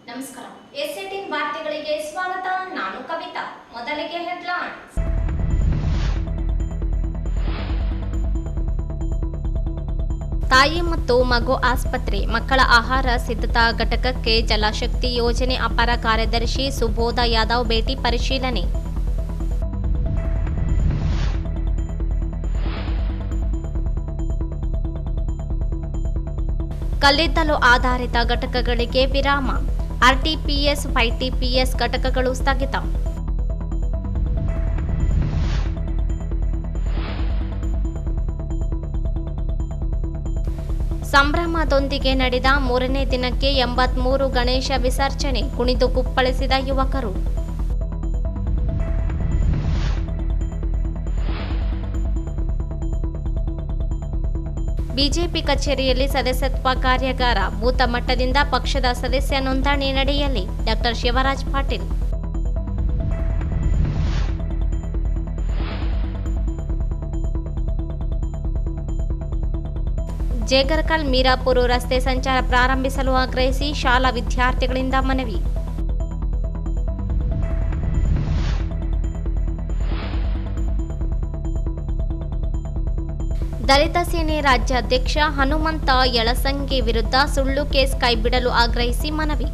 ನಮಸ್ಕಾರ. ಎಸ್18 ವಾರ್ತೆಗಳಿಗೆ ಸ್ವಾಗತ. ನಾನು ಕವಿತಾ. ಮೊದಲಿಗೆ ಹೆಡ್ಲೈನ್ಸ್. ತಾಯಿ ಮತ್ತು ಮಗು ಆಸ್ಪತ್ರೆ ಮಕ್ಕಳ ಆಹಾರ ಸಿದ್ಧತಾ ಘಟಕಕ್ಕೆ ಜಲಶಕ್ತಿ ಯೋಜನೆ ಅಪರ ಕಾರ್ಯದರ್ಶಿ ಸುಬೋಧ ಯಾದವ್ ಭೇಟಿ ಪರಿಶೀಲನೆ. ಕಲ್ಲಿದ್ದಲು ಆಧಾರಿತ ಘಟಕಗಳಿಗೆ ವಿರಾಮ. ಆರ್ಟಿಪಿಎಸ್, ವೈಟಿಪಿಎಸ್ ಘಟಕಗಳು ಸ್ಥಗಿತ. ಸಂಭ್ರಮದೊಂದಿಗೆ ನಡೆದ ಮೂರನೇ ದಿನಕ್ಕೆ 83 ಗಣೇಶ ವಿಸರ್ಜನೆ, ಕುಣಿದು ಕುಪ್ಪಳಿಸಿದ ಯುವಕರು. ಬಿಜೆಪಿ ಕಚೇರಿಯಲ್ಲಿ ಸದಸ್ಯತ್ವ ಕಾರ್ಯಾಗಾರ, ಬೂತ್ ಮಟ್ಟದಿಂದ ಪಕ್ಷದ ಸದಸ್ಯ ನೋಂದಣಿ ನಡೆಯಲಿ. ಡಾ. ಶಿವರಾಜ್ ಪಾಟೀಲ್. ಜೇಗರ್ಕಲ್ ಮೀರಾಪುರ ರಸ್ತೆ ಸಂಚಾರ ಪ್ರಾರಂಭಿಸಲು ಆಗ್ರಹಿಸಿ ಶಾಲಾ ವಿದ್ಯಾರ್ಥಿಗಳಿಂದ ಮನವಿ. ದಲಿತ ಸೇನೆ ರಾಜ್ಯಾಧ್ಯಕ್ಷ ಹನುಮಂತ ಯಳಸಂಗಿ ವಿರುದ್ಧ ಸುಳ್ಳು ಕೇಸ್ ಕೈಬಿಡಲು ಆಗ್ರಹಿಸಿ ಮನವಿ.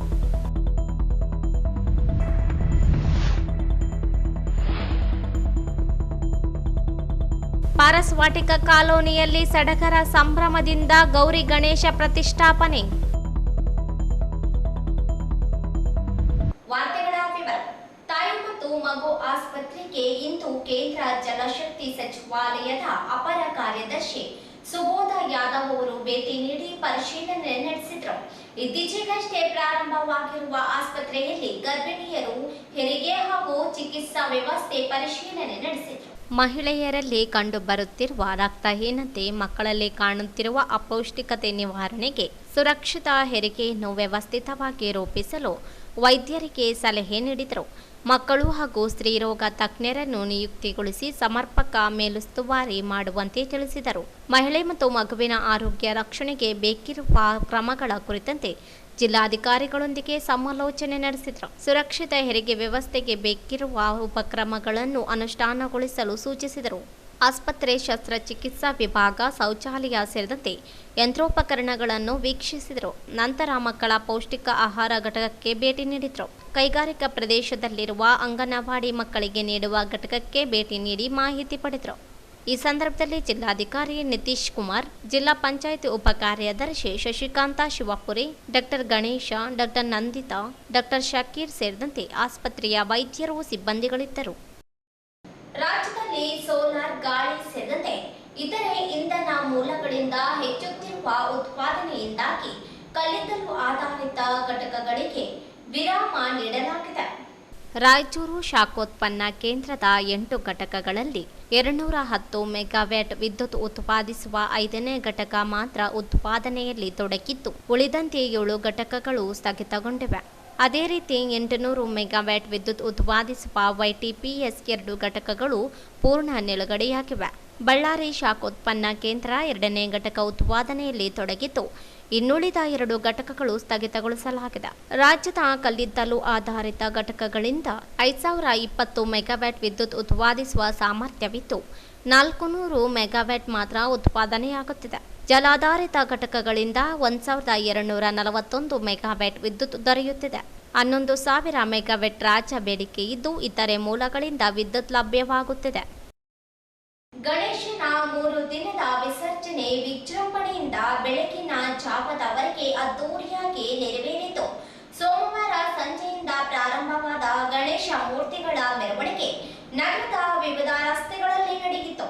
ಪಾರಸ್ವಾಟಿಕ ಕಾಲೋನಿಯಲ್ಲಿ ಸಡಗರ ಸಂಭ್ರಮದಿಂದ ಗೌರಿ ಗಣೇಶ ಪ್ರತಿಷ್ಠಾಪನೆ. ತಾಯಿ ಮತ್ತು ಮಗು ಆಸ್ಪತ್ರೆಗೆ ಇಂದು ಕೇಂದ್ರ ಜಲಶಕ್ತಿ ಸಚಿವಾಲಯದ ಅಪರ ಕಾರ್ಯದರ್ಶಿ ಸುಬೋಧ ಯಾದವ್ ಅವರು ಭೇಟಿ ನೀಡಿ ಪರಿಶೀಲನೆ ನಡೆಸಿದರು. ಇತ್ತೀಚೆಗಷ್ಟೇ ಪ್ರಾರಂಭವಾಗಿರುವ ಆಸ್ಪತ್ರೆಯಲ್ಲಿ ಗರ್ಭಿಣಿಯರು, ಹೆರಿಗೆ ಹಾಗೂ ಚಿಕಿತ್ಸಾ ವ್ಯವಸ್ಥೆ ಪರಿಶೀಲನೆ ನಡೆಸಿದರು. ಮಹಿಳೆಯರಲ್ಲಿ ಕಂಡುಬರುತ್ತಿರುವ ರಕ್ತಹೀನತೆ, ಮಕ್ಕಳಲ್ಲಿ ಕಾಣುತ್ತಿರುವ ಅಪೌಷ್ಟಿಕತೆ ನಿವಾರಣೆಗೆ ಸುರಕ್ಷಿತ ಹೆರಿಗೆಯನ್ನು ವ್ಯವಸ್ಥಿತವಾಗಿ ರೂಪಿಸಲು ವೈದ್ಯರಿಗೆ ಸಲಹೆ ನೀಡಿದರು. ಮಕ್ಕಳು ಹಾಗೂ ಸ್ತ್ರೀರೋಗ ತಜ್ಞರನ್ನು ನಿಯುಕ್ತಿಗೊಳಿಸಿ ಸಮರ್ಪಕ ಮೇಲುಸ್ತುವಾರಿ ಮಾಡುವಂತೆ ತಿಳಿಸಿದರು. ಮಹಿಳೆ ಮತ್ತು ಮಗುವಿನ ಆರೋಗ್ಯ ರಕ್ಷಣೆಗೆ ಬೇಕಿರುವ ಕ್ರಮಗಳ ಕುರಿತಂತೆ ಜಿಲ್ಲಾಧಿಕಾರಿಗಳೊಂದಿಗೆ ಸಮಾಲೋಚನೆ ನಡೆಸಿದರು. ಸುರಕ್ಷಿತ ಹೆರಿಗೆ ವ್ಯವಸ್ಥೆಗೆ ಬೇಕಿರುವ ಉಪಕ್ರಮಗಳನ್ನು ಅನುಷ್ಠಾನಗೊಳಿಸಲು ಸೂಚಿಸಿದರು. ಆಸ್ಪತ್ರೆ ಶಸ್ತ್ರಚಿಕಿತ್ಸಾ ವಿಭಾಗ, ಶೌಚಾಲಯ ಸೇರಿದಂತೆ ಯಂತ್ರೋಪಕರಣಗಳನ್ನು ವೀಕ್ಷಿಸಿದರು. ನಂತರ ಮಕ್ಕಳ ಪೌಷ್ಟಿಕ ಆಹಾರ ಘಟಕಕ್ಕೆ ಭೇಟಿ ನೀಡಿದರು. ಕೈಗಾರಿಕಾ ಪ್ರದೇಶದಲ್ಲಿರುವ ಅಂಗನವಾಡಿ ಮಕ್ಕಳಿಗೆ ನೀಡುವ ಘಟಕಕ್ಕೆ ಭೇಟಿ ನೀಡಿ ಮಾಹಿತಿ ಪಡೆದರು. ಈ ಸಂದರ್ಭದಲ್ಲಿ ಜಿಲ್ಲಾಧಿಕಾರಿ ನಿತೀಶ್ ಕುಮಾರ್, ಜಿಲ್ಲಾ ಪಂಚಾಯತ್ ಉಪ ಕಾರ್ಯದರ್ಶಿ ಶಶಿಕಾಂತ ಶಿವಪುರಿ, ಡಾ. ಗಣೇಶ, ಡಾ. ನಂದಿತಾ, ಡಾ. ಶಕೀರ್ ಸೇರಿದಂತೆ ಆಸ್ಪತ್ರೆಯ ವೈದ್ಯರು, ಸಿಬ್ಬಂದಿಗಳಿದ್ದರು. ರಾಜ್ಯದಲ್ಲಿ ಸೋಲಾರ್, ಗಾಳಿ ಸೇರಿದಂತೆ ಇತರೆ ಇಂಧನ ಮೂಲಗಳಿಂದ ಹೆಚ್ಚುತ್ತಿರುವ ಉತ್ಪಾದನೆಯಿಂದಾಗಿ ಕಲ್ಲಿದ್ದಲು ಆಧಾರಿತ ಘಟಕಗಳಿಗೆ ವಿರಾಮ ನೀಡಲಾಗಿದೆ. ರಾಯಚೂರು ಶಾಖೋತ್ಪನ್ನ ಕೇಂದ್ರದ 8 ಘಟಕಗಳಲ್ಲಿ 210 ಮೆಗಾವ್ಯಾಟ್ ವಿದ್ಯುತ್ ಉತ್ಪಾದಿಸುವ 5ನೇ ಘಟಕ ಮಾತ್ರ ಉತ್ಪಾದನೆಯಲ್ಲಿ ತೊಡಗಿದ್ದು, ಉಳಿದಂತೆ 7 ಘಟಕಗಳು ಸ್ಥಗಿತಗೊಂಡಿವೆ. ಅದೇ ರೀತಿ 800 ಮೆಗಾವ್ಯಾಟ್ ವಿದ್ಯುತ್ ಉತ್ಪಾದಿಸುವ ವೈಟಿಪಿಎಸ್ 2 ಘಟಕಗಳು ಪೂರ್ಣ ನಿಲುಗಡೆಯಾಗಿವೆ. ಬಳ್ಳಾರಿ ಶಾಖೋತ್ಪನ್ನ ಕೇಂದ್ರ 2ನೇ ಘಟಕ ಉತ್ಪಾದನೆಯಲ್ಲಿ ತೊಡಗಿದ್ದು, ಇನ್ನುಳಿದ 2 ಘಟಕಗಳು ಸ್ಥಗಿತಗೊಳಿಸಲಾಗಿದೆ. ರಾಜ್ಯದ ಕಲ್ಲಿದ್ದಲು ಆಧಾರಿತ ಘಟಕಗಳಿಂದ 5020 ಮೆಗಾವ್ಯಾಟ್ ವಿದ್ಯುತ್ ಉತ್ಪಾದಿಸುವ ಸಾಮರ್ಥ್ಯವಿದ್ದು, 400 ಮೆಗಾವ್ಯಾಟ್ ಮಾತ್ರ ಉತ್ಪಾದನೆಯಾಗುತ್ತಿದೆ. ಜಲಾಧಾರಿತ ಘಟಕಗಳಿಂದ 1241 ಮೆಗಾವ್ಯಾಟ್ ವಿದ್ಯುತ್ ದೊರೆಯುತ್ತಿದೆ. 11,000 ಮೆಗಾವ್ಯಾಟ್ ರಾಜ್ಯ ಬೇಡಿಕೆ ಇದ್ದು, ಇತರೆ ಮೂಲಗಳಿಂದ ವಿದ್ಯುತ್ ಲಭ್ಯವಾಗುತ್ತಿದೆ. ಗಣೇಶನ 3 ದಿನದ ವಿಸರ್ಜನೆ ವಿಜೃಂಭಣೆಯಿಂದ ಬೆಳಗಿನ ಜಾವದವರೆಗೆ ಅದ್ದೂರಿಯಾಗಿ ನೆರವೇರಿತು. ಸೋಮವಾರ ಸಂಜೆಯಿಂದ ಪ್ರಾರಂಭವಾದ ಗಣೇಶ ಮೂರ್ತಿಗಳ ಮೆರವಣಿಗೆ ನಗರದ ವಿವಿಧ ರಸ್ತೆಗಳಲ್ಲಿ ನಡೆಯಿತು.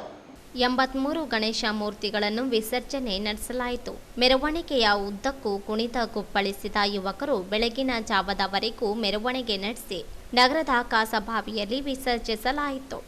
83 ಗಣೇಶ ಮೂರ್ತಿಗಳನ್ನು ವಿಸರ್ಜನೆ ನಡೆಸಲಾಯಿತು. ಮೆರವಣಿಗೆಯ ಉದ್ದಕ್ಕೂ ಕುಣಿತ ಕುಪ್ಪಳಿಸಿದ ಯುವಕರು ಬೆಳಗಿನ ಜಾವದವರೆಗೂ ಮೆರವಣಿಗೆ ನಡೆಸಿ ನಗರದ ಕಾಸಬಾವಿಯಲ್ಲಿ ವಿಸರ್ಜಿಸಲಾಯಿತು.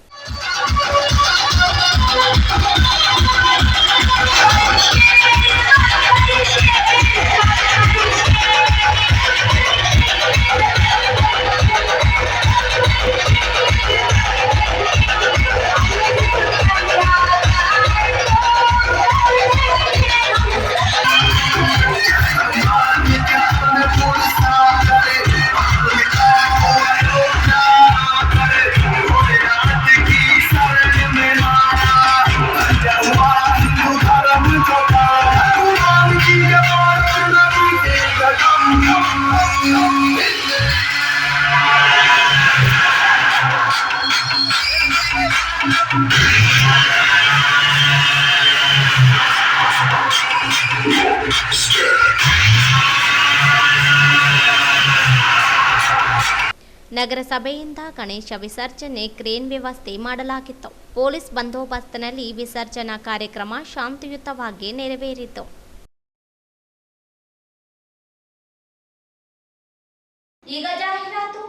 ನಗರಸಭೆಯಿಂದ ಗಣೇಶ ವಿಸರ್ಜನೆ ಕ್ರೇನ್ ವ್ಯವಸ್ಥೆ ಮಾಡಲಾಗಿತ್ತು. ಪೊಲೀಸ್ ಬಂದೋಬಸ್ತ್ನಲ್ಲಿ ವಿಸರ್ಜನಾ ಕಾರ್ಯಕ್ರಮ ಶಾಂತಿಯುತವಾಗಿ ನೆರವೇರಿತು. ಈಗ ಜಾಹೀರಾತು.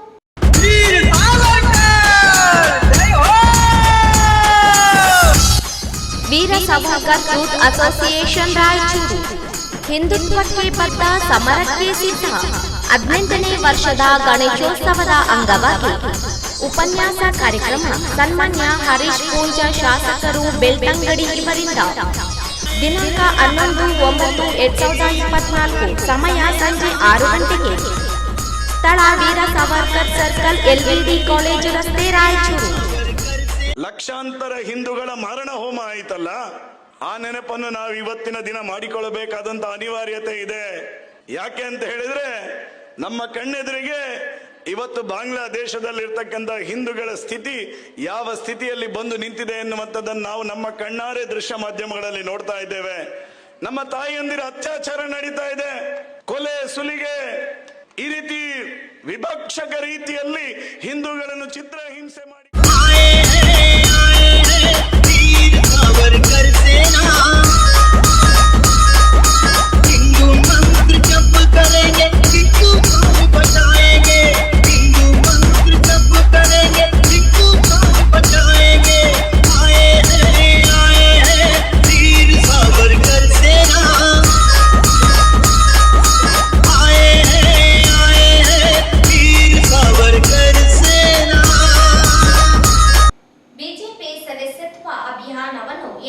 ವೀರ ಸಾವರ್ಕರ್ ಯೂತ್ ಅಸೋಸಿಯೇಷನ್ ರಾಯಚೂರು ಹಿಂದುತ್ವಕ್ಕೆ ಬದ್ಧ ಸಮರಕ್ಕೆ ಸಿದ್ಧ 18ನೇ ವರ್ಷದ ಗಣೇಶೋತ್ಸವದ ಅಂಗವಾಗಿ ಉಪನ್ಯಾಸ ಕಾರ್ಯಕ್ರಮ ಸನ್ಮಾನ್ಯ ಹರೀಶ್ ಪೂಂಜಾ ಶಾಸಕರು ಬೆಳ್ತಂಗಡಿ ಇವರಿಂದ ದಿನಾಂಕ 11/9/2024 ಸಮಯ ಸಂಜೆ 6 ಗಂಟೆಗೆ ಸ್ಥಳ Veer Savarkar circle LVD college ರಸ್ತೆ ರಾಯಚೂರು. ಲಕ್ಷಾಂತರ ಹಿಂದೂಗಳ ಮಾರಣ ಹೋಮ ಆಯ್ತಲ್ಲ, ಆ ನೆನಪನ್ನು ನಾವು ಇವತ್ತಿನ ದಿನ ಮಾಡಿಕೊಳ್ಳಬೇಕಾದಂತ ಅನಿವಾರ್ಯತೆ ಇದೆ. ಯಾಕೆ ಅಂತ ಹೇಳಿದ್ರೆ ನಮ್ಮ ಕಣ್ಣೆದುರಿಗೆ ಇವತ್ತು ಬಾಂಗ್ಲಾದೇಶದಲ್ಲಿರ್ತಕ್ಕಂಥ ಹಿಂದೂಗಳ ಸ್ಥಿತಿ ಯಾವ ಸ್ಥಿತಿಯಲ್ಲಿ ಬಂದು ನಿಂತಿದೆ ಎನ್ನುವಂಥದ್ದನ್ನು ನಾವು ನಮ್ಮ ಕಣ್ಣಾರೆ ದೃಶ್ಯ ಮಾಧ್ಯಮಗಳಲ್ಲಿ ನೋಡ್ತಾ ಇದ್ದೇವೆ. ನಮ್ಮ ತಾಯಿಯಂದಿರ ಅತ್ಯಾಚಾರ ನಡೀತಾ ಇದೆ, ಕೊಲೆ ಸುಲಿಗೆ, ಈ ರೀತಿ ವಿಭಕ್ಷಕ ರೀತಿಯಲ್ಲಿ ಹಿಂದೂಗಳನ್ನು ಚಿತ್ರಹಿಂಸೆ ಮಾಡಿ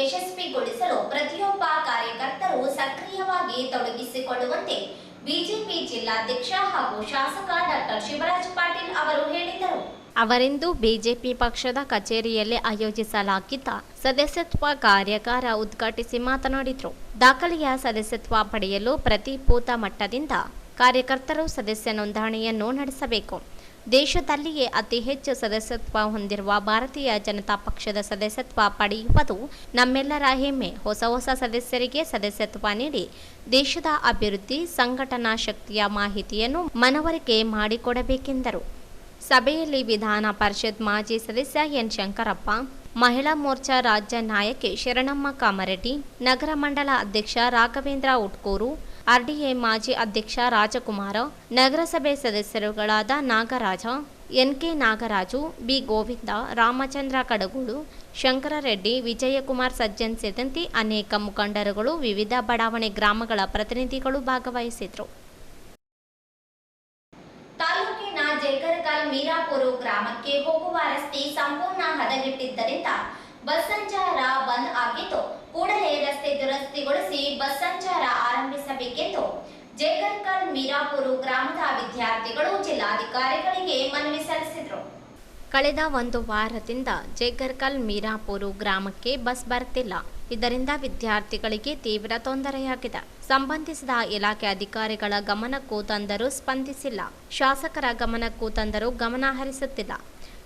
ಯಶಸ್ವಿಗೊಳಿಸಲು ಪ್ರತಿಯೊಬ್ಬ ಕಾರ್ಯಕರ್ತರು ಸಕ್ರಿಯವಾಗಿ ತೊಡಗಿಸಿಕೊಳ್ಳುವಂತೆ ಬಿಜೆಪಿ ಜಿಲ್ಲಾಧ್ಯಕ್ಷ ಹಾಗೂ ಶಾಸಕ ಡಾಕ್ಟರ್ ಶಿವರಾಜ್ ಪಾಟೀಲ್ ಅವರು ಹೇಳಿದರು. ಅವರಿಂದು ಬಿಜೆಪಿ ಪಕ್ಷದ ಕಚೇರಿಯಲ್ಲಿ ಆಯೋಜಿಸಲಾಗಿದ್ದ ಸದಸ್ಯತ್ವ ಕಾರ್ಯಾಗಾರ ಉದ್ಘಾಟಿಸಿ ಮಾತನಾಡಿದರು. ದಾಖಲೆಯ ಸದಸ್ಯತ್ವ ಪಡೆಯಲು ಪ್ರತಿ ಬೂತ್ ಮಟ್ಟದಿಂದ ಕಾರ್ಯಕರ್ತರು ಸದಸ್ಯ ನೋಂದಣಿಯನ್ನು ನಡೆಸಬೇಕು. ದೇಶದಲ್ಲಿಯೇ ಅತಿ ಹೆಚ್ಚು ಸದಸ್ಯತ್ವ ಹೊಂದಿರುವ ಭಾರತೀಯ ಜನತಾ ಪಕ್ಷದ ಸದಸ್ಯತ್ವ ಪಡೆಯುವುದು ನಮ್ಮೆಲ್ಲರ ಹೆಮ್ಮೆ. ಹೊಸ ಸದಸ್ಯರಿಗೆ ಸದಸ್ಯತ್ವ ನೀಡಿ ದೇಶದ ಅಭಿವೃದ್ಧಿ, ಸಂಘಟನಾ ಶಕ್ತಿಯ ಮಾಹಿತಿಯನ್ನು ಮನವರಿಕೆ ಮಾಡಿಕೊಡಬೇಕೆಂದರು. ಸಭೆಯಲ್ಲಿ ವಿಧಾನ ಪರಿಷತ್ ಮಾಜಿ ಸದಸ್ಯ ಎನ್ ಶಂಕರಪ್ಪ, ಮಹಿಳಾ ಮೋರ್ಚಾ ರಾಜ್ಯ ನಾಯಕಿ ಶರಣಮ್ಮ ಕಾಮರೆಡ್ಡಿ, ನಗರ ಮಂಡಲ ಅಧ್ಯಕ್ಷ ರಾಘವೇಂದ್ರ ಉಟ್ಕೂರು, RDA ಮಾಜಿ ಅಧ್ಯಕ್ಷ ರಾಜಕುಮಾರ, ನಗರಸಭೆ ಸದಸ್ಯರುಗಳಾದ ನಾಗರಾಜ, NK ನಾಗರಾಜು, B ಗೋವಿಂದ, ರಾಮಚಂದ್ರ ಕಡಗೂಳು, ಶಂಕರರೆಡ್ಡಿ, ವಿಜಯಕುಮಾರ್ ಸಜ್ಜನ್ ಸೇರಿದಂತೆ ಅನೇಕ ಮುಖಂಡರುಗಳು, ವಿವಿಧ ಬಡಾವಣೆ ಗ್ರಾಮಗಳ ಪ್ರತಿನಿಧಿಗಳು ಭಾಗವಹಿಸಿದರು. ತಾಲೂಕಿನ ಜೇಗರಕಲ್ ಮೀರಾಪುರ ಗ್ರಾಮಕ್ಕೆ ಹೋಗುವ ರಸ್ತೆ ಸಂಪೂರ್ಣ ಹದಗೆಟ್ಟಿದ್ದರಿಂದ ಬಸ್ ಸಂಚಾರ ಬಂದ್ ಆಗಿದ್ದು, ಕೂಡಲೇ ರಸ್ತೆ ದುರಸ್ತಿಗೊಳಿಸಿ ಬಸ್ ಸಂಚಾರ ಆರಂಭಿಸಬೇಕೆಂದು ಜೇಗರಕಲ್ ಮೀರಾಪುರ ಗ್ರಾಮದ ವಿದ್ಯಾರ್ಥಿಗಳು ಜಿಲ್ಲಾಧಿಕಾರಿಗಳಿಗೆ ಮನವಿ ಸಲ್ಲಿಸಿದರು. ಕಳೆದ ಒಂದು ವಾರದಿಂದ ಜೇಗರಕಲ್ ಮೀರಾಪುರ ಗ್ರಾಮಕ್ಕೆ ಬಸ್ ಬರುತ್ತಿಲ್ಲ. ಇದರಿಂದ ವಿದ್ಯಾರ್ಥಿಗಳಿಗೆ ತೀವ್ರ ತೊಂದರೆಯಾಗಿದೆ. ಸಂಬಂಧಿಸಿದ ಇಲಾಖೆ ಅಧಿಕಾರಿಗಳ ಗಮನಕ್ಕೂ ತಂದರೂ ಸ್ಪಂದಿಸಿಲ್ಲ. ಶಾಸಕರ ಗಮನಕ್ಕೂ ತಂದರೂ ಗಮನ ಹರಿಸುತ್ತಿಲ್ಲ.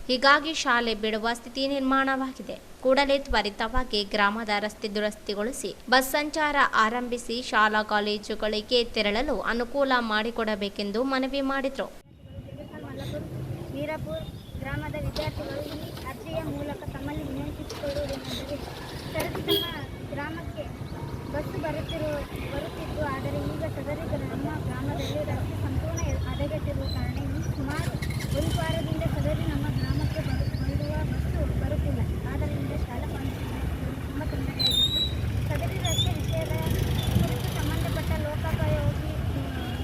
ಹೀಗಾಗಿ ಶಾಲೆ ಬಿಡುವ ಸ್ಥಿತಿ ನಿರ್ಮಾಣವಾಗಿದೆ. ಕೂಡಲೇ ತ್ವರಿತವಾಗಿ ಗ್ರಾಮದ ರಸ್ತೆ ದುರಸ್ತಿಗೊಳಿಸಿ ಬಸ್ ಸಂಚಾರ ಆರಂಭಿಸಿ ಶಾಲಾ ಕಾಲೇಜುಗಳಿಗೆ ತೆರಳಲು ಅನುಕೂಲ ಮಾಡಿಕೊಡಬೇಕೆಂದು ಮನವಿ ಮಾಡಿದರು. ಗ್ರಾಮದ ವಿದ್ಯಾರ್ಥಿಗಳು ಈ ಅರ್ಜಿಯ ಮೂಲಕ ತಮ್ಮಲ್ಲಿ ವಿನಂತಿಸಿಕೊಳ್ಳುವುದೇನೆಂದರೆ, ತಮ್ಮ ಗ್ರಾಮಕ್ಕೆ ಬಸ್ಸು ಬರುತ್ತಿದ್ದು, ಆದರೆ ಈಗ ಸದರಿ ನಮ್ಮ ಗ್ರಾಮದಲ್ಲಿ ರಸ್ತೆ ಸಂಪೂರ್ಣ ಹದಗೆಟ್ಟಿರುವ ಕಾರಣ ಸುಮಾರು ಒಂದು ವಾರದಿಂದ ಸದರಿ ನಮ್ಮ ಗ್ರಾಮಕ್ಕೆ ಬರುವ ಬಸ್ಸು ಬರುತ್ತಿಲ್ಲ. ಆದ್ದರಿಂದ ಶಾಲಾ ಕಾಲೇಜಿನಲ್ಲಿ ತುಂಬ ತೊಂದರೆಯಾಗಿತ್ತು. ಸದರಿ ರಸ್ತೆ ವಿಷಯದ ಕುರಿತು ಸಂಬಂಧಪಟ್ಟ ಲೋಕೋಪಯೋಗಿ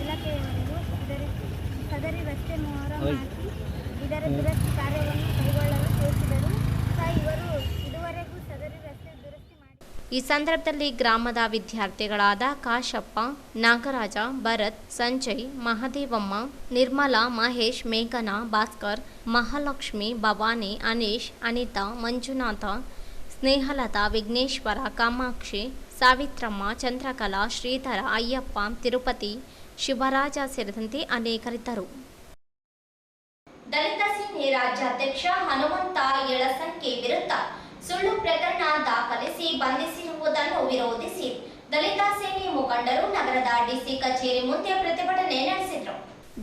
ಇಲಾಖೆಯವರಿಗೂ ಸದರಿ ರಸ್ತೆ ಮೊಹರಂ ಹಾಕಿ ಇದರ ದುರಸ್ತಿ ಕಾರ್ಯವನ್ನು ಕೈಗೊಳ್ಳಲು ಸೂಚಿಸಿದರು. ಇವರು ಇದುವರೆಗೂ ಸದರಿ ರಸ್ತೆ ದುರಸ್ತಿ ಮಾಡಿ. ಈ ಸಂದರ್ಭದಲ್ಲಿ ಗ್ರಾಮದ ವಿದ್ಯಾರ್ಥಿಗಳಾದ ಕಾಶಪ್ಪ, ನಾಗರಾಜ, ಭರತ್, ಸಂಜಯ್, ಮಹದೇವಮ್ಮ, ನಿರ್ಮಲಾ, ಮಹೇಶ್, ಮೇಘನಾ, ಭಾಸ್ಕರ್, ಮಹಾಲಕ್ಷ್ಮಿ, ಭವಾನಿ, ಅನೀಶ್, ಅನಿತಾ, ಮಂಜುನಾಥ, ಸ್ನೇಹಲತಾ, ವಿಘ್ನೇಶ್ವರ, ಕಾಮಾಕ್ಷಿ, ಸಾವಿತ್ರಮ್ಮ, ಚಂದ್ರಕಲಾ, ಶ್ರೀಧರ, ಅಯ್ಯಪ್ಪ, ತಿರುಪತಿ, ಶಿವರಾಜ ಸೇರಿದಂತೆ ಅನೇಕರಿದ್ದರು. ದಲಿತ ಸೇನೆ ರಾಜ್ಯಾಧ್ಯಕ್ಷ ಹನುಮಂತ ಯಳಸಂಕೆ ವಿರುದ್ಧ ಸುಳ್ಳು ಪ್ರಕರಣ ದಾಖಲಿಸಿ ಬಂಧಿಸಿರುವುದನ್ನು ವಿರೋಧಿಸಿ ದಲಿತ ಸೇನೆ ಮುಖಂಡರು ನಗರದ DC ಕಚೇರಿ ಮುಂದೆ ಪ್ರತಿಭಟನೆ ನಡೆಸಿದರು.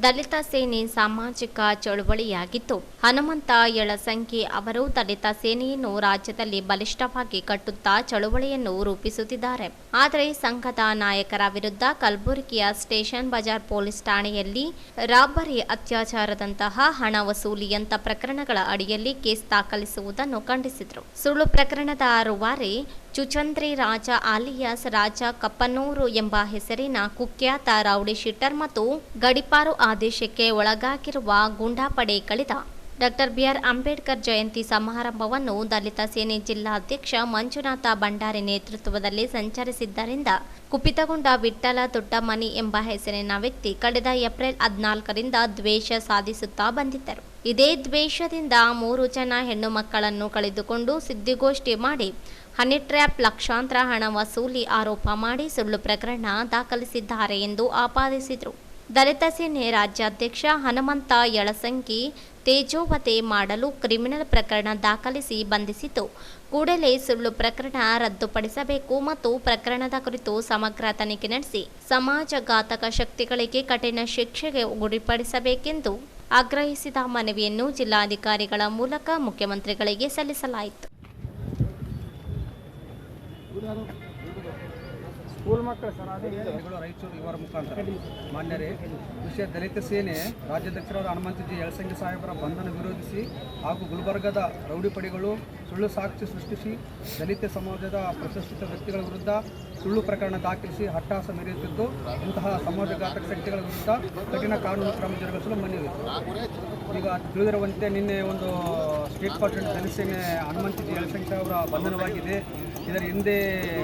ದಲಿತ ಸೇನೆ ಸಾಮಾಜಿಕ ಚಳುವಳಿಯಾಗಿದ್ದು, ಹನುಮಂತ ಯಳಸಂಗಿ ಅವರು ದಲಿತ ಸೇನೆಯನ್ನು ರಾಜ್ಯದಲ್ಲಿ ಬಲಿಷ್ಠವಾಗಿ ಕಟ್ಟುತ್ತಾ ಚಳುವಳಿಯನ್ನು ರೂಪಿಸುತ್ತಿದ್ದಾರೆ. ಆದರೆ ಸಂಘದ ನಾಯಕರ ವಿರುದ್ಧ ಕಲಬುರಗಿಯ ಸ್ಟೇಷನ್ ಬಜಾರ್ ಪೊಲೀಸ್ ಠಾಣೆಯಲ್ಲಿ ರಾಬರಿ, ಅತ್ಯಾಚಾರದಂತಹ ಹಣ ವಸೂಲಿಯಂತ ಪ್ರಕರಣಗಳ ಅಡಿಯಲ್ಲಿ ಕೇಸ್ ದಾಖಲಿಸುವುದನ್ನು ಖಂಡಿಸಿದರು. ಸುಳ್ಳು ಪ್ರಕರಣದ ರೂವಾರಿ ಚುಚಂದ್ರಿ ರಾಜ ಆಲಿಯಾಸ್ ರಾಜ ಕಪ್ಪನೂರು ಎಂಬ ಹೆಸರಿನ ಕುಖ್ಯಾತ ರೌಡಿ ಶೀಟರ್ ಮತ್ತು ಗಡಿಪಾರು ಆದೇಶಕ್ಕೆ ಒಳಗಾಗಿರುವ ಗೂಂಡಾಪಡೆ ಕಳೆದ ಡಾಕ್ಟರ್ ಬಿ.ಆರ್. ಅಂಬೇಡ್ಕರ್ ಜಯಂತಿ ಸಮಾರಂಭವನ್ನು ದಲಿತ ಸೇನೆ ಜಿಲ್ಲಾಧ್ಯಕ್ಷ ಮಂಜುನಾಥ ಭಂಡಾರಿ ನೇತೃತ್ವದಲ್ಲಿ ಸಂಚರಿಸಿದ್ದರಿಂದ ಕುಪಿತಗೊಂಡ ವಿಠ್ಠಲ ದೊಡ್ಡಮನಿ ಎಂಬ ಹೆಸರಿನ ವ್ಯಕ್ತಿ ಕಳೆದ ಏಪ್ರಿಲ್ 14ರಿಂದ ದ್ವೇಷ ಸಾಧಿಸುತ್ತಾ ಬಂದಿದ್ದರು. ಇದೇ ದ್ವೇಷದಿಂದ 3 ಜನ ಹೆಣ್ಣು ಮಕ್ಕಳನ್ನು ಕಳೆದುಕೊಂಡು ಸುದ್ದಿಗೋಷ್ಠಿ ಮಾಡಿ ಹನಿ ಟ್ರ್ಯಾಪ್ ಲಕ್ಷಾಂತರ ಹಣ ವಸೂಲಿ ಆರೋಪ ಮಾಡಿ ಸುಳ್ಳು ಪ್ರಕರಣ ದಾಖಲಿಸಿದ್ದಾರೆ ಎಂದು ಆಪಾದಿಸಿದರು. ದಲಿತ ಸೇನೆ ರಾಜ್ಯಾಧ್ಯಕ್ಷ ಹನುಮಂತ ಯಳಸಂಗಿ ತೇಜೋವಧೆ ಮಾಡಲು ಕ್ರಿಮಿನಲ್ ಪ್ರಕರಣ ದಾಖಲಿಸಿ ಬಂಧಿಸಿದ್ದು, ಕೂಡಲೇ ಸುಳ್ಳು ಪ್ರಕರಣ ರದ್ದುಪಡಿಸಬೇಕು ಮತ್ತು ಪ್ರಕರಣದ ಕುರಿತು ಸಮಗ್ರ ತನಿಖೆ ನಡೆಸಿ ಸಮಾಜಘಾತಕ ಶಕ್ತಿಗಳಿಗೆ ಕಠಿಣ ಶಿಕ್ಷೆಗೆ ಗುರಿಪಡಿಸಬೇಕೆಂದು ಆಗ್ರಹಿಸಿದ ಮನವಿಯನ್ನು ಜಿಲ್ಲಾಧಿಕಾರಿಗಳ ಮೂಲಕ ಮುಖ್ಯಮಂತ್ರಿಗಳಿಗೆ ಸಲ್ಲಿಸಲಾಯಿತು. ಸ್ಕೂಲ್ ಮಕ್ಕಳು ರಾಯಚೂರು ಇವರ ಮುಖಾಂತರ ಮಾನ್ಯರೇ, ವಿಷಯ ದಲಿತ ಸೇನೆ ರಾಜ್ಯಾಧ್ಯಕ್ಷರಾದ ಹನುಮಂತ ಯಳಸಂಗಿ ಸಾಹೇಬರ ಬಂಧನ ವಿರೋಧಿಸಿ ಹಾಗೂ ಗುಲ್ಬರ್ಗದ ರೌಡಿ ಪಡೆಗಳು ಸುಳ್ಳು ಸಾಕ್ಷಿ ಸೃಷ್ಟಿಸಿ ದಲಿತ ಸಮಾಜದ ಪ್ರತಿಷ್ಠಿತ ವ್ಯಕ್ತಿಗಳ ವಿರುದ್ಧ ಸುಳ್ಳು ಪ್ರಕರಣ ದಾಖಲಿಸಿ ಹಟ್ಟಾಸ ಮೆರೆಯುತ್ತಿದ್ದು, ಇಂತಹ ಸಮಾಜಘಾತಕ ಶಕ್ತಿಗಳ ವಿರುದ್ಧ ಕಠಿಣ ಕಾನೂನು ಕ್ರಮ ಜರುಗಿಸಲು ಮನವಿ. ಈಗ ತಿಳಿದಿರುವಂತೆ ನಿನ್ನೆ ಒಂದು ಸ್ಟೇಟ್ ಪ್ರೆಸಿಡೆಂಟ್ ದಲಿತ ಸೇನೆ ಹನುಮಂತ ಯಳಸಂಗಿ ಸಾಹೇಬರ ಬಂಧನವಾಗಿದೆ. ಇದರ ಹಿಂದೆ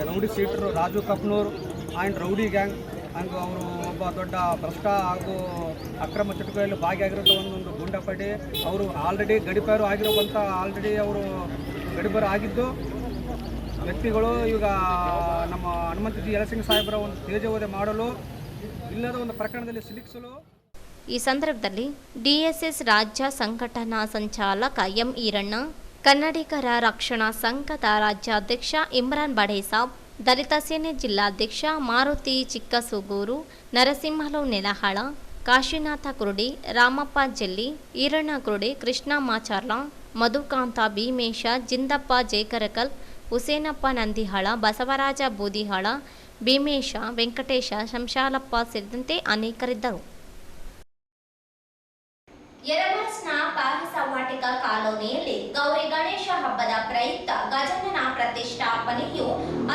rowdy sheeter Raju Kapnoor and rowdy gang ಹಾಗೂ ಅವರು ಒಬ್ಬ ದೊಡ್ಡ ಭ್ರಷ್ಟ ಹಾಗೂ ಅಕ್ರಮ ಚಟುವಟಿಕೆಯಲ್ಲಿ ಭಾಗಿಯಾಗಿರೋ ಒಂದು ಗೂಂಡಾಪಡೆ, ಅವರು ಆಲ್ರೆಡಿ ಗಡಿಪಾರು ಆಗಿರುವಂಥ ಅವರು ಗಡಿಪಾರು ಆಗಿದ್ದು ವ್ಯಕ್ತಿಗಳು ಈಗ ನಮ್ಮ ಹನುಮಂತ ಯಳಸಂಗಿ ಸಾಹೇಬರ ಒಂದು ತೇಜೋವಧೆ ಮಾಡಲು ಇಲ್ಲದ ಒಂದು ಪ್ರಕರಣದಲ್ಲಿ ಸಿಲುಕಿಸಲು. ಈ ಸಂದರ್ಭದಲ್ಲಿ ಡಿಎಸ್ಎಸ್ ರಾಜ್ಯ ಸಂಘಟನಾ ಸಂಚಾಲಕ ಎಂ ಈರಣ್ಣ, ಕನ್ನಡಿಗರ ರಕ್ಷಣಾ ಸಂಘದ ರಾಜ್ಯಾಧ್ಯಕ್ಷ ಇಮ್ರಾನ್ ಬಡೇಸಾಬ್, ದಲಿತ ಸೇನೆ ಜಿಲ್ಲಾಧ್ಯಕ್ಷ ಮಾರುತಿ ಚಿಕ್ಕಸುಗೂರು, ನರಸಿಂಹಲು ನೆಲಹಳ, ಕಾಶಿನಾಥ ಕುರುಡಿ, ರಾಮಪ್ಪ ಜೆಲ್ಲಿ, ಈರಣ್ಣ ಕುರುಡಿ, ಕೃಷ್ಣ ಮಾಚಾರ್ಲ, ಮಧುಕಾಂತ ಭೀಮೇಶ, ಜಿಂದಪ್ಪ ಜೇಕರಕಲ್, ಹುಸೇನಪ್ಪ ನಂದಿಹಳ, ಬಸವರಾಜ ಬೂದಿಹಳ, ಭೀಮೇಶ, ವೆಂಕಟೇಶ, ಶಂಶಾಲಪ್ಪ ಸೇರಿದಂತೆ ಅನೇಕರಿದ್ದರು. ಯರಮರಸ್ನ ಪಾರಸವಾಟಿಕ ಕಾಲೋನಿಯಲ್ಲಿ ಗೌರಿ ಗಣೇಶ ಹಬ್ಬದ ಪ್ರಯುಕ್ತ ಗಜಾನನ ಪ್ರತಿಷ್ಠಾಪನೆಯು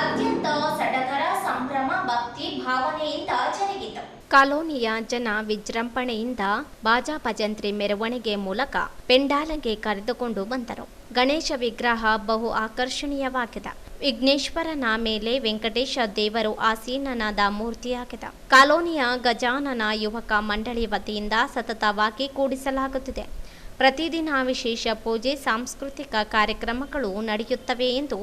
ಅತ್ಯಂತ ಸಡಗರ, ಸಂಭ್ರಮ, ಭಕ್ತಿ ಭಾವನೆಯಿಂದ ಜರುಗಿತು. ಕಾಲೋನಿಯ ಜನ ವಿಜೃಂಭಣೆಯಿಂದ ಬಾಜಾ ಭಜಂತ್ರಿ ಮೆರವಣಿಗೆ ಮೂಲಕ ಪೆಂಡಾಲಗೆ ಕರೆದುಕೊಂಡು ಬಂದರು. ಗಣೇಶ ವಿಗ್ರಹ ಬಹು ಆಕರ್ಷಣೀಯವಾಗಿದೆ. ವಿಘ್ನೇಶ್ವರನ ಮೇಲೆ ವೆಂಕಟೇಶ ದೇವರು ಆಸೀನನಾದ ಮೂರ್ತಿಯಾಗಿದೆ. ಕಾಲೋನಿಯ ಗಜಾನನ ಯುವಕ ಮಂಡಳಿ ವತಿಯಿಂದ ಸತತವಾಗಿ ಕೂಡಿಸಲಾಗುತ್ತಿದೆ. ಪ್ರತಿದಿನ ವಿಶೇಷ ಪೂಜೆ, ಸಾಂಸ್ಕೃತಿಕ ಕಾರ್ಯಕ್ರಮಗಳು ನಡೆಯುತ್ತವೆ ಎಂದು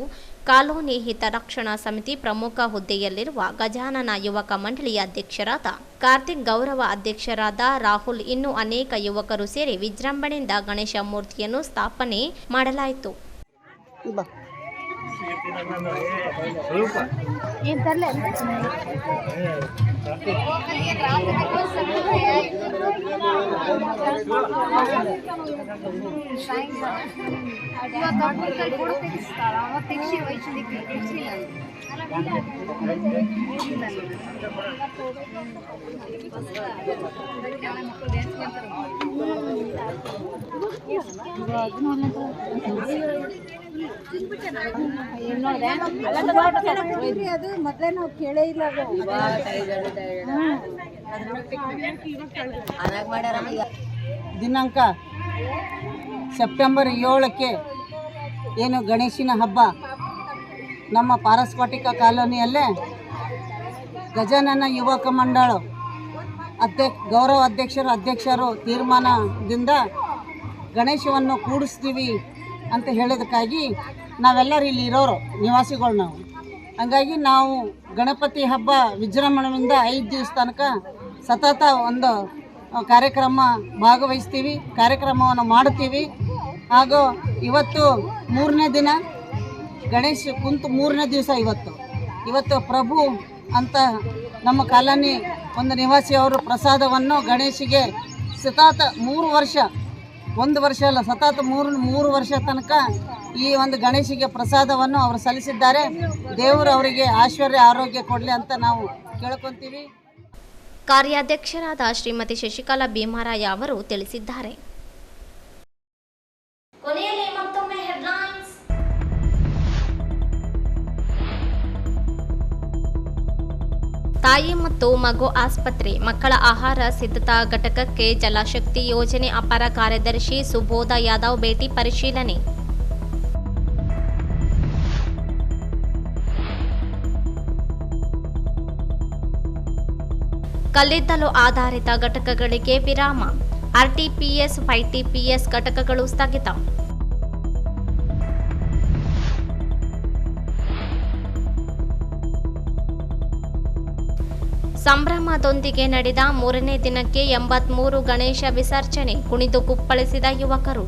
ಕಾಲೋನಿ ಹಿತರಕ್ಷಣಾ ಸಮಿತಿ ಪ್ರಮುಖ ಹುದ್ದೆಯಲ್ಲಿರುವ ಗಜಾನನ ಯುವಕ ಮಂಡಳಿಯ ಅಧ್ಯಕ್ಷರಾದ ಕಾರ್ತಿಕ್, ಗೌರವ ಅಧ್ಯಕ್ಷರಾದ ರಾಹುಲ್, ಇನ್ನೂ ಅನೇಕ ಯುವಕರು ಸೇರಿ ವಿಜೃಂಭಣೆಯಿಂದ ಗಣೇಶ ಮೂರ್ತಿಯನ್ನು ಸ್ಥಾಪನೆ ಮಾಡಲಾಯಿತು. ಅದು ಮೊದಲೇ ನಾವು ಕೇಳೇ ಇಲ್ಲ. ದಿನಾಂಕ ಸೆಪ್ಟೆಂಬರ್ 7ಕ್ಕೆ ಏನು ಗಣೇಶನ ಹಬ್ಬ ನಮ್ಮ ಪಾರಸ್ಪಾಟಿಕ ಕಾಲೋನಿಯಲ್ಲೇ ಗಜಾನನ ಯುವಕ ಮಂಡಳ ಗೌರವ ಅಧ್ಯಕ್ಷರು ತೀರ್ಮಾನದಿಂದ ಗಣೇಶವನ್ನು ಕೂಡಿಸ್ತೀವಿ ಅಂತ ಹೇಳೋದಕ್ಕಾಗಿ ನಾವೆಲ್ಲರೂ ಇಲ್ಲಿ ಇರೋರು ನಿವಾಸಿಗಳು ನಾವು. ಹಾಗಾಗಿ ನಾವು ಗಣಪತಿ ಹಬ್ಬ ವಿಜೃಂಭಣೆಯಿಂದ 5 ದಿವಸ ತನಕ ಸತತ ಒಂದು ಕಾರ್ಯಕ್ರಮ ಭಾಗವಹಿಸ್ತೀವಿ, ಕಾರ್ಯಕ್ರಮವನ್ನು ಮಾಡುತ್ತೀವಿ. ಹಾಗೂ ಇವತ್ತು 3ನೇ ದಿನ ಗಣೇಶ ಕುಂತು 3ನೇ ದಿವಸ ಇವತ್ತು ಪ್ರಭು ಅಂತ ನಮ್ಮ ಕಾಲೋನಿ ಒಂದು ನಿವಾಸಿ ಅವರು ಪ್ರಸಾದವನ್ನು ಗಣೇಶಿಗೆ ಸತತ 3 ವರ್ಷ, 1 ವರ್ಷ ಅಲ್ಲ, ಸತತ 3 ವರ್ಷ ತನಕ ಈ ಒಂದು ಗಣೇಶಿಗೆ ಪ್ರಸಾದವನ್ನು ಅವರು ಸಲ್ಲಿಸಿದ್ದಾರೆ. ದೇವರು ಅವರಿಗೆ ಐಶ್ವರ್ಯ ಆರೋಗ್ಯ ಕೊಡಲಿ ಅಂತ ನಾವು ಕೇಳ್ಕೊತೀವಿ. ಕಾರ್ಯಾಧ್ಯಕ್ಷರಾದ ಶ್ರೀಮತಿ ಶಶಿಕಲಾ ಭೀಮರಾಯ ಅವರು ತಿಳಿಸಿದ್ದಾರೆ. ಕೊನೆಯಲ್ಲಿ ಮತ್ತೊಮ್ಮೆ ಹೆಡ್ಲೈನ್ಸ್. ತಾಯಿ ಮತ್ತು ಮಗು ಆಸ್ಪತ್ರೆ ಮಕ್ಕಳ ಆಹಾರ ಸಿದ್ಧತಾ ಘಟಕಕ್ಕೆ ಜಲಶಕ್ತಿ ಯೋಜನೆ ಅಪರ ಕಾರ್ಯದರ್ಶಿ ಸುಬೋಧ ಯಾದವ್ ಭೇಟಿ ಪರಿಶೀಲನೆ. ಕಲ್ಲಿದ್ದಲು ಆಧಾರಿತ ಘಟಕಗಳಿಗೆ ವಿರಾಮ, ಆರ್ಟಿಪಿಎಸ್ 5TPS ಘಟಕಗಳು ಸ್ಥಗಿತ. ಸಂಭ್ರಮದೊಂದಿಗೆ ನಡೆದ 3ನೇ ದಿನಕ್ಕೆ 83 ಗಣೇಶ ವಿಸರ್ಜನೆ, ಕುಣಿದು ಕುಪ್ಪಳಿಸಿದ ಯುವಕರು.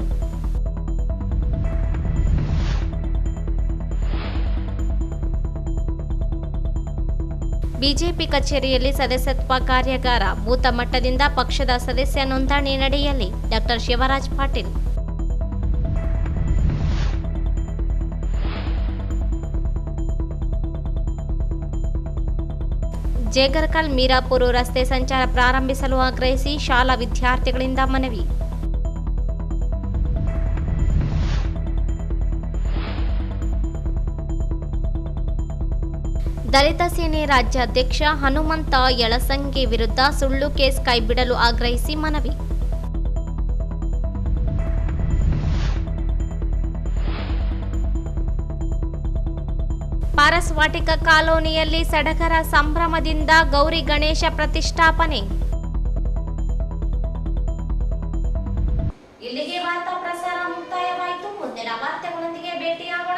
ಬಿಜೆಪಿ ಕಚೇರಿಯಲ್ಲಿ ಸದಸ್ಯತ್ವ ಕಾರ್ಯಾಗಾರ, ಬೂತ್ ಮಟ್ಟದಿಂದ ಪಕ್ಷದ ಸದಸ್ಯ ನೋಂದಣಿ ನಡೆಯಲಿ, ಡಾಕ್ಟರ್ ಶಿವರಾಜ್ ಪಾಟೀಲ್. ಜೇಗರ್ಕಲ್ ಮೀರಾಪುರ ರಸ್ತೆ ಸಂಚಾರ ಪ್ರಾರಂಭಿಸಲು ಆಗ್ರಹಿಸಿ ಶಾಲಾ ವಿದ್ಯಾರ್ಥಿಗಳಿಂದ ಮನವಿ. ದಲಿತ ಸೇನೆ ರಾಜ್ಯಾಧ್ಯಕ್ಷ ಹನುಮಂತ ಯಳಸಂಗಿ ವಿರುದ್ಧ ಸುಳ್ಳು ಕೇಸ್ ಕೈಬಿಡಲು ಆಗ್ರಹಿಸಿ ಮನವಿ. ಪಾರಸ್ವಾಟಿಕ ಕಾಲೋನಿಯಲ್ಲಿ ಸಡಗರ ಸಂಭ್ರಮದಿಂದ ಗೌರಿ ಗಣೇಶ ಪ್ರತಿಷ್ಠಾಪನೆ. ಇಲ್ಲಿಗೆ ವಾರ್ತಾ ಪ್ರಸಾರ ಮುಕ್ತಾಯವಾಯಿತು. ಮುಂದಿನ ವಾರ್ತೆಗಳೊಂದಿಗೆ ಭೇಟಿಯಾಗೋಣ.